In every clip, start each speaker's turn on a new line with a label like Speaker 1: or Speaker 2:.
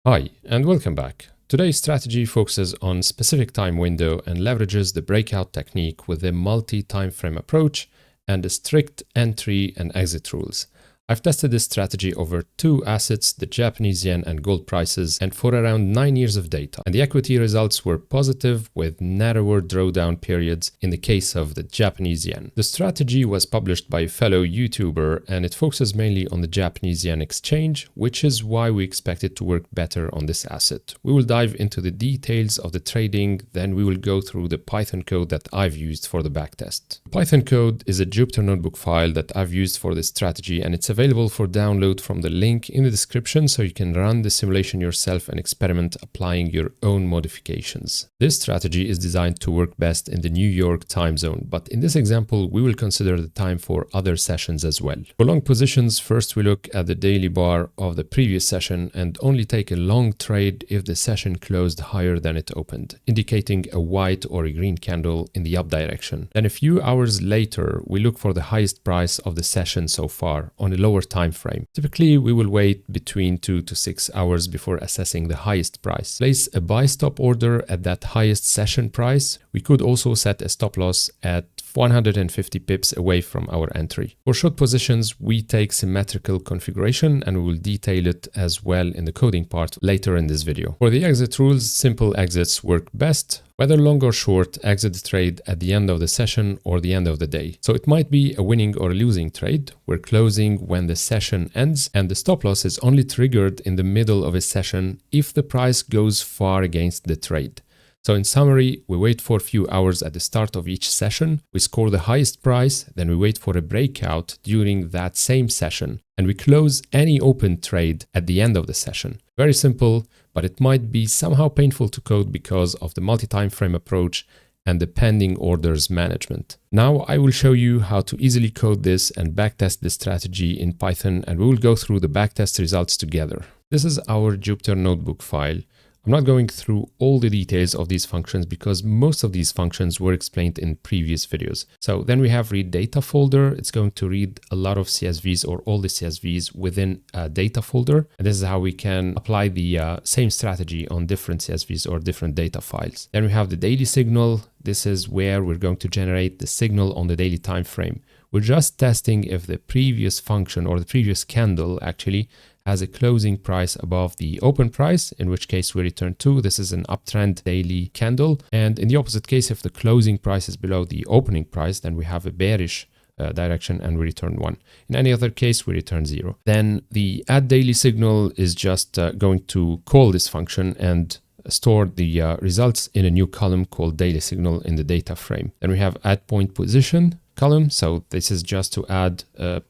Speaker 1: Hi, and welcome back. Today's strategy focuses on specific time window and leverages the breakout technique with the multi-timeframe approach and the strict entry and exit rules. I've tested this strategy over two assets, the Japanese yen and gold prices, and for around 9 years of data. And the equity results were positive with narrower drawdown periods in the case of the Japanese yen. The strategy was published by a fellow YouTuber and it focuses mainly on the Japanese yen exchange, which is why we expect it to work better on this asset. We will dive into the details of the trading, then we will go through the Python code that I've used for the backtest. The Python code is a Jupyter notebook file that I've used for this strategy, and it's available for download from the link in the description so you can run the simulation yourself and experiment applying your own modifications. This strategy is designed to work best in the New York time zone, but in this example we will consider the time for other sessions as well. For long positions, first we look at the daily bar of the previous session and only take a long trade if the session closed higher than it opened, indicating a white or a green candle in the up direction. Then a few hours later we look for the highest price of the session so far on a lower time frame. Typically, we will wait between 2 to 6 hours before assessing the highest price. Place a buy stop order at that highest session price. We could also set a stop loss at 150 pips away from our entry. For short positions, we take symmetrical configuration and we will detail it as well in the coding part later in this video. For the exit rules, simple exits work best. Whether long or short, exit the trade at the end of the session or the end of the day. So it might be a winning or losing trade. We're closing when the session ends and the stop loss is only triggered in the middle of a session if the price goes far against the trade. So in summary, we wait for a few hours at the start of each session, we score the highest price, then we wait for a breakout during that same session, and we close any open trade at the end of the session. Very simple, but it might be somehow painful to code because of the multi-timeframe approach and the pending orders management. Now I will show you how to easily code this and backtest this strategy in Python, and we will go through the backtest results together. This is our Jupyter notebook file. I'm not going through all the details of these functions because most of these functions were explained in previous videos. So then we have read data folder. It's going to read a lot of CSVs or all the CSVs within a data folder. And this is how we can apply the same strategy on different CSVs or different data files. Then we have the daily signal. This is where we're going to generate the signal on the daily time frame. We're just testing if the previous function or the previous candle actually has a closing price above the open price, in which case we return 2. This is an uptrend daily candle. And in the opposite case, if the closing price is below the opening price, then we have a bearish direction and we return 1. In any other case, we return 0. Then the add daily signal is just going to call this function and store the results in a new column called daily signal in the data frame. Then we have add point position column. So this is just to add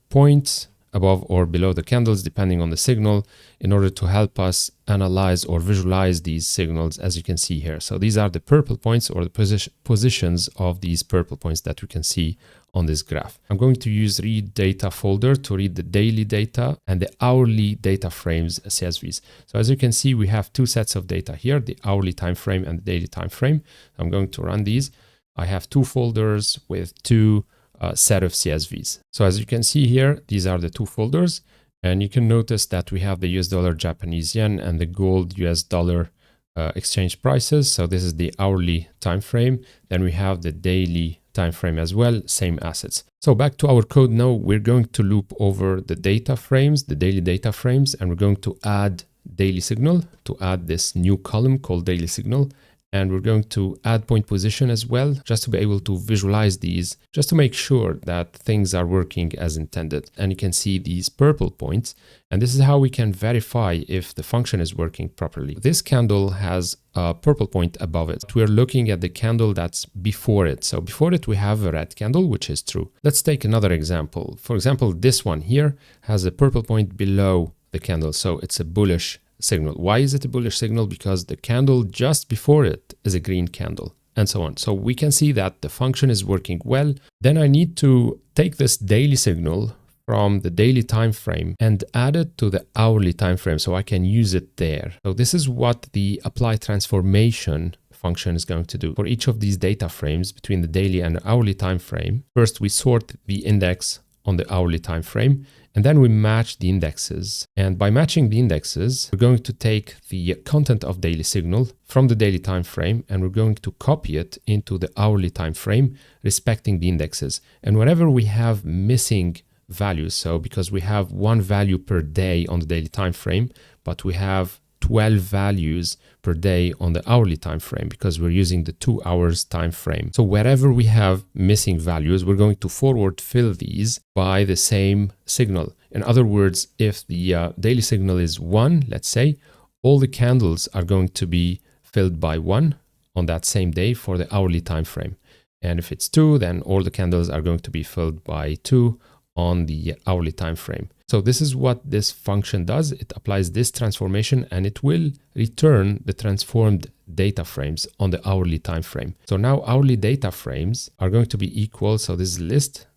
Speaker 1: points above or below the candles depending on the signal in order to help us analyze or visualize these signals, as you can see here. So these are the purple points or the positions of these purple points that we can see on this graph. I'm going to use read data folder to read the daily data and the hourly data frames CSVs. So as you can see, we have two sets of data here, the hourly time frame and the daily time frame. I'm going to run these. I have two folders with two set of CSVs. So as you can see here, these are the two folders, and you can notice that we have the US dollar Japanese yen and the gold US dollar exchange prices. So this is the hourly time frame. Then we have the daily time frame as well, same assets. So back to our code now, we're going to loop over the data frames, the daily data frames, and we're going to add daily signal to add this new column called daily signal. And we're going to add point position as well, just to be able to visualize these, just to make sure that things are working as intended. And you can see these purple points, and this is how we can verify if the function is working properly. This candle has a purple point above it. We're looking at the candle that's before it. So before it, we have a red candle, which is true. Let's take another example. For example, this one here has a purple point below the candle. So it's a bullish signal. Why is it a bullish signal? Because the candle just before it is a green candle, and so on. So we can see that the function is working well. Then I need to take this daily signal from the daily time frame and add it to the hourly time frame so I can use it there. So this is what the apply transformation function is going to do. For each of these data frames between the daily and hourly time frame, first we sort the index on the hourly time frame, and then we match the indexes. And by matching the indexes, we're going to take the content of daily signal from the daily time frame, and we're going to copy it into the hourly time frame, respecting the indexes. And whenever we have missing values, so because we have one value per day on the daily time frame, but we have 12 values per day on the hourly time frame because we're using the 2 hours time frame. So wherever we have missing values, we're going to forward fill these by the same signal. In other words, if the daily signal is 1, let's say, all the candles are going to be filled by 1 on that same day for the hourly time frame. And if it's 2, then all the candles are going to be filled by 2 on the hourly time frame. So this is what this function does. It applies this transformation and it will return the transformed data frames on the hourly time frame. So now hourly data frames are going to be equal. So this list,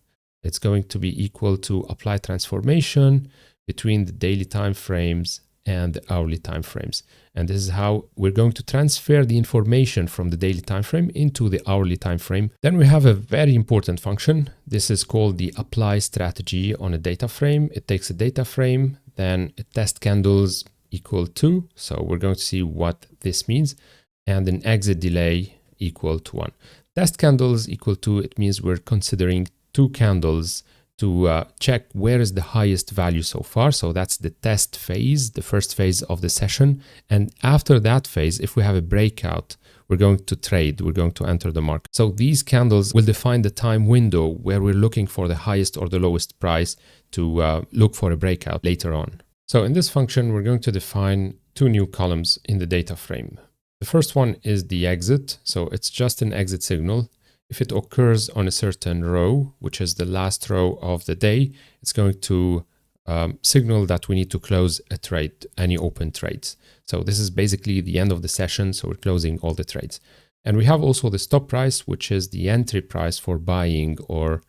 Speaker 1: it's going to be equal to apply transformation between the daily time frames and the hourly time frames. And this is how we're going to transfer the information from the daily time frame into the hourly time frame. Then we have a very important function. This is called the apply strategy on a data frame. It takes a data frame, then a test candles equal to. So we're going to see what this means, and an exit delay equal to 1. Test candles equal to, it means we're considering 2 candles to check where is the highest value so far. So that's the test phase, the first phase of the session. And after that phase, if we have a breakout, we're going to trade, we're going to enter the market. So these candles will define the time window where we're looking for the highest or the lowest price to look for a breakout later on. So in this function, we're going to define 2 new columns in the data frame. The first one is the exit. So it's just an exit signal. If it occurs on a certain row, which is the last row of the day, it's going to signal that we need to close a trade, any open trades. So this is basically the end of the session. So we're closing all the trades. And we have also the stop price, which is the entry price for buying or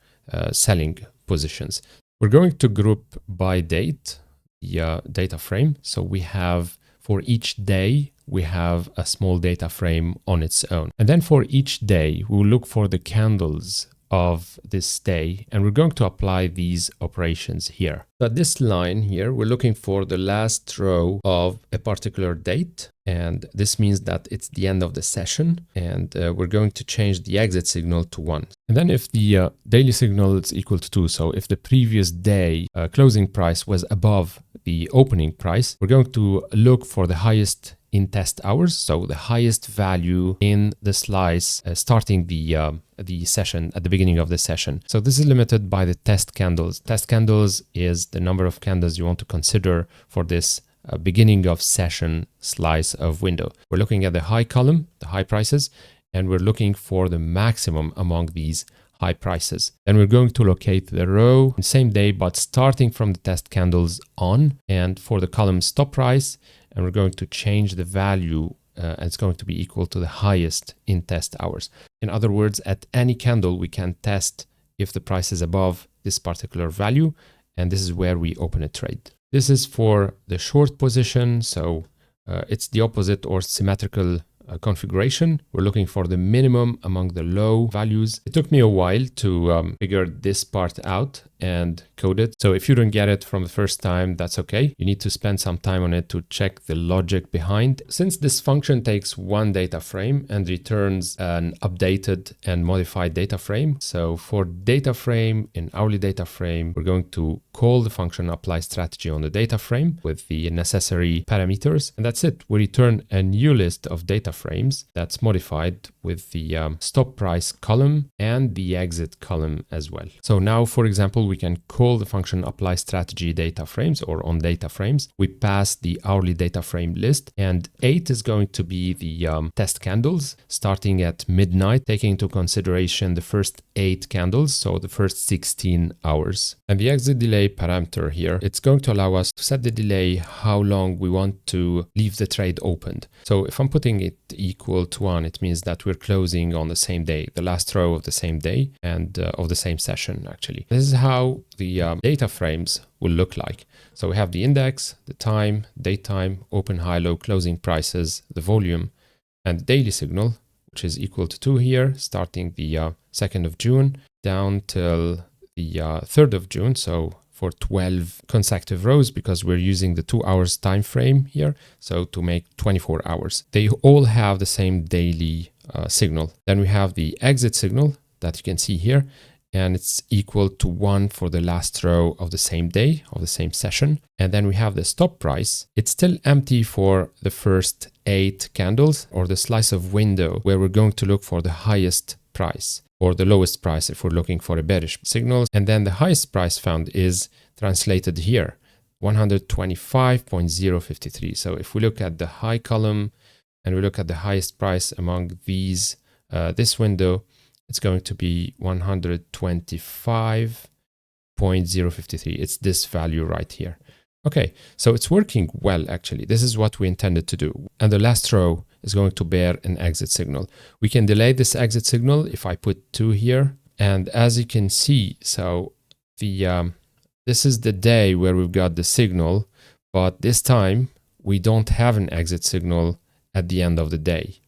Speaker 1: selling positions. We're going to group by date the data frame. So we have for each day, we have a small data frame on its own. And then for each day, we will look for the candles of this day, and we're going to apply these operations here. So at this line here, we're looking for the last row of a particular date, and this means that it's the end of the session, and we're going to change the exit signal to 1. And then if the daily signal is equal to 2, so if the previous day closing price was above the opening price, we're going to look for the highest in test hours, so the highest value in the slice starting the session at the beginning of the session. So this is limited by the test candles. Test candles is the number of candles you want to consider for this beginning of session slice of window. We're looking at the high column, the high prices, and we're looking for the maximum among these high prices. Then we're going to locate the row same day, but starting from the test candles on, and for the column stop price, and we're going to change the value and it's going to be equal to the highest in test hours. In other words, at any candle, we can test if the price is above this particular value, and this is where we open a trade. This is for the short position, so it's the opposite or symmetrical configuration. We're looking for the minimum among the low values. It took me a while to figure this part out and code it. So if you don't get it from the first time, that's okay. You need to spend some time on it to check the logic behind. Since this function takes 1 data frame and returns an updated and modified data frame. So for data frame in hourly data frame, we're going to call the function apply strategy on the data frame with the necessary parameters. And that's it. We return a new list of data frames that's modified with the stop price column and the exit column as well. So now, for example, we can call the function apply strategy data frames or on data frames. We pass the hourly data frame list, and 8 is going to be the test candles starting at midnight, taking into consideration the first 8 candles, so the first 16 hours. And the exit delay parameter here, it's going to allow us to set the delay, how long we want to leave the trade opened. So if I'm putting it equal to 1, it means that we're closing on the same day, the last row of the same day and of the same session actually. This is how the data frames will look like. So we have the index, the time, date time, open, high, low, closing prices, the volume, and the daily signal, which is equal to 2 here, starting the 2nd of June down till the 3rd of June, so for 12 consecutive rows, because we're using the 2 hours time frame here, so to make 24 hours. They all have the same daily signal. Then we have the exit signal that you can see here, and it's equal to 1 for the last row of the same day, of the same session. And then we have the stop price. It's still empty for the first 8 candles, or the slice of window where we're going to look for the highest price or the lowest price if we're looking for a bearish signal. And then the highest price found is translated here, 125.053. So if we look at the high column and we look at the highest price among these, this window, it's going to be 125.053. It's this value right here. Okay, so it's working well, actually. This is what we intended to do. And the last row is going to bear an exit signal. We can delay this exit signal if I put 2 here. And as you can see, so the this is the day where we've got the signal, but this time we don't have an exit signal at the end of the day.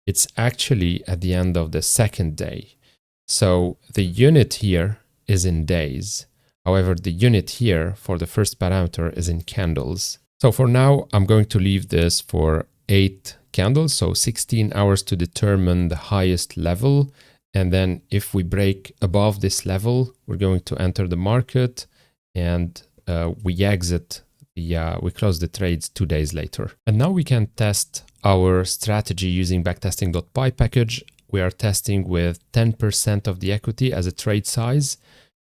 Speaker 1: It's actually at the end of the second day. So the unit here is in days. However, the unit here for the first parameter is in candles. So for now, I'm going to leave this for 8 candles, so 16 hours to determine the highest level. And then if we break above this level, we're going to enter the market and we exit we close the trades 2 days later. And now we can test our strategy using backtesting.py package. We are testing with 10% of the equity as a trade size.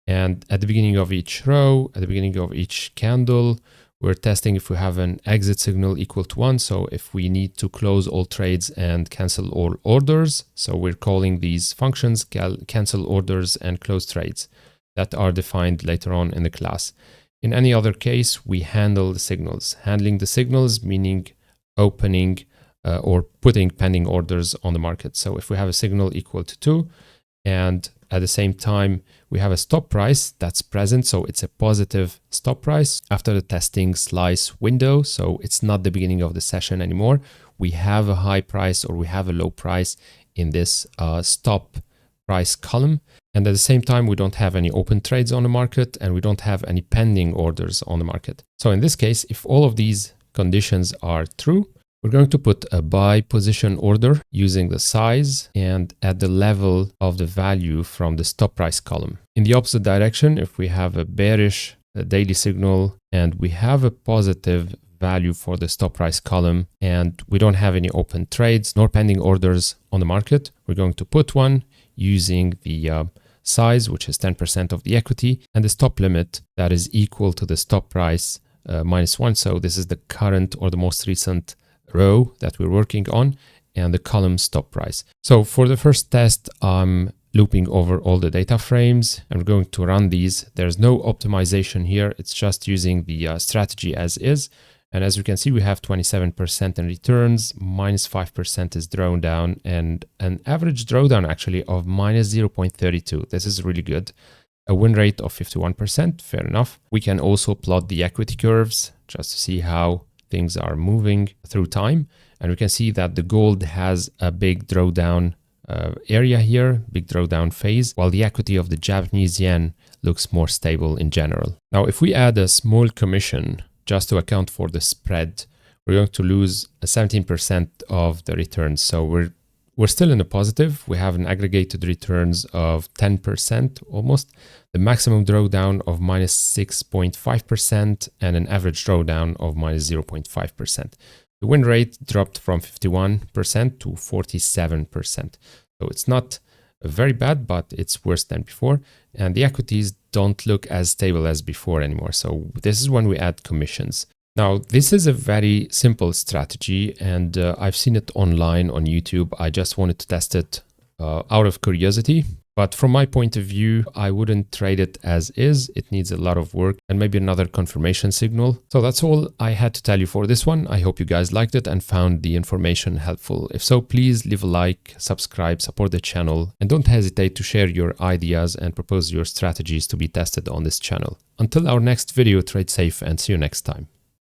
Speaker 1: And at the beginning of each row, at the beginning of each candle, we're testing if we have an exit signal equal to 1. So if we need to close all trades and cancel all orders. So we're calling these functions cancel orders and close trades that are defined later on in the class. In any other case, we handle the signals. Handling the signals meaning opening or putting pending orders on the market. So if we have a signal equal to 2 and at the same time we have a stop price that's present, so it's a positive stop price after the testing slice window, so it's not the beginning of the session anymore. We have a high price or we have a low price in this stop price column. And at the same time, we don't have any open trades on the market and we don't have any pending orders on the market. So in this case, if all of these conditions are true, we're going to put a buy position order using the size and at the level of the value from the stop price column. In the opposite direction, if we have a bearish daily signal and we have a positive value for the stop price column and we don't have any open trades nor pending orders on the market, we're going to put one using the size, which is 10% of the equity, and the stop limit that is equal to the stop price -1. So this is the current or the most recent row that we're working on and the column stop price. So for the first test, I'm looping over all the data frames and we're going to run these. There's no optimization here. It's just using the strategy as is. And as you can see, we have 27% in returns, -5% is drawdown, and an average drawdown actually of -0.32. This is really good. A win rate of 51%, fair enough. We can also plot the equity curves just to see how things are moving through time. And we can see that the gold has a big drawdown area here, big drawdown phase, while the equity of the Japanese yen looks more stable in general. Now, if we add a small commission just to account for the spread, we're going to lose 17% of the returns. So we're still in the positive. We have an aggregated returns of 10% almost, the maximum drawdown of -6.5% and an average drawdown of -0.5%. The win rate dropped from 51% to 47%. So it's not very bad, but it's worse than before. And the equities don't look as stable as before anymore. So this is when we add commissions. Now, this is a very simple strategy and I've seen it online on YouTube. I just wanted to test it out of curiosity. But from my point of view, I wouldn't trade it as is. It needs a lot of work and maybe another confirmation signal. So that's all I had to tell you for this one. I hope you guys liked it and found the information helpful. If so, please leave a like, subscribe, support the channel, and don't hesitate to share your ideas and propose your strategies to be tested on this channel. Until our next video, trade safe and see you next time.